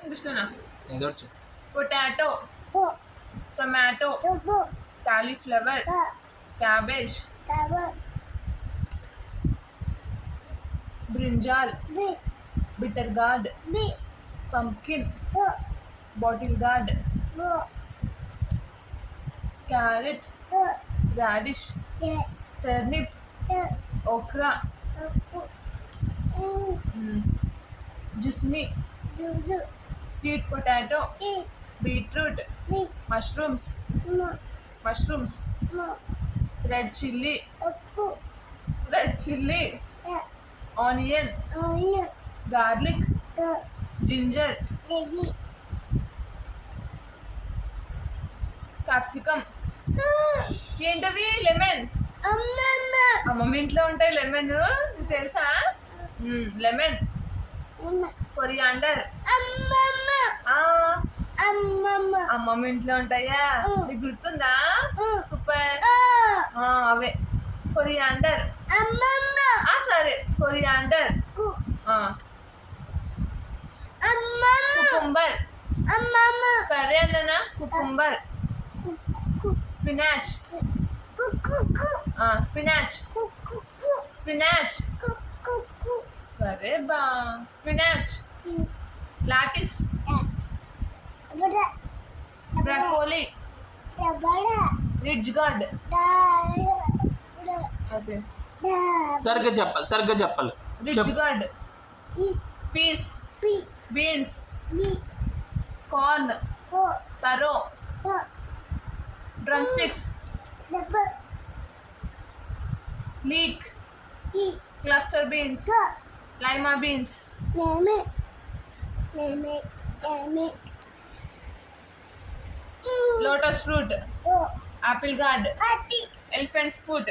ఇంగ్లీష్లోనా? ఏదొచ్చు. Potato, tomato, cauliflower, cabbage, brinjal, bitter gourd, pumpkin, bottle gourd, carrot, radish, turnip, okra, zucchini, sweet potato, beetroot, mushrooms, red chilli, onion, garlic, ginger, capsicum. ఏంటవి? Lemon. అమ్మమ్మ ఇంట్లో ఉంటాయి lemon, నీకు తెలుసా? Lemon, coriander. అమ్మమ్మ ఇంట్లో ఉంటాయా? నీకు గుర్తుందా? సూపర్. అవే కొరియాండర్. సరే, కొరియాండర్, కుకుంబర్. సరే అన్ననా, కుకుంబర్, స్పినాచ్, స్పినాచ్. సరే బా, spinach, lettuce, broccoli, ridge gourd. అదే సరిగ్గా చెప్పాలి. Ridge gourd, peas, beans, corn, taro, drum sticks, leek, cluster beans, lima beans, lotus fruit, apple gourd, elephants foot,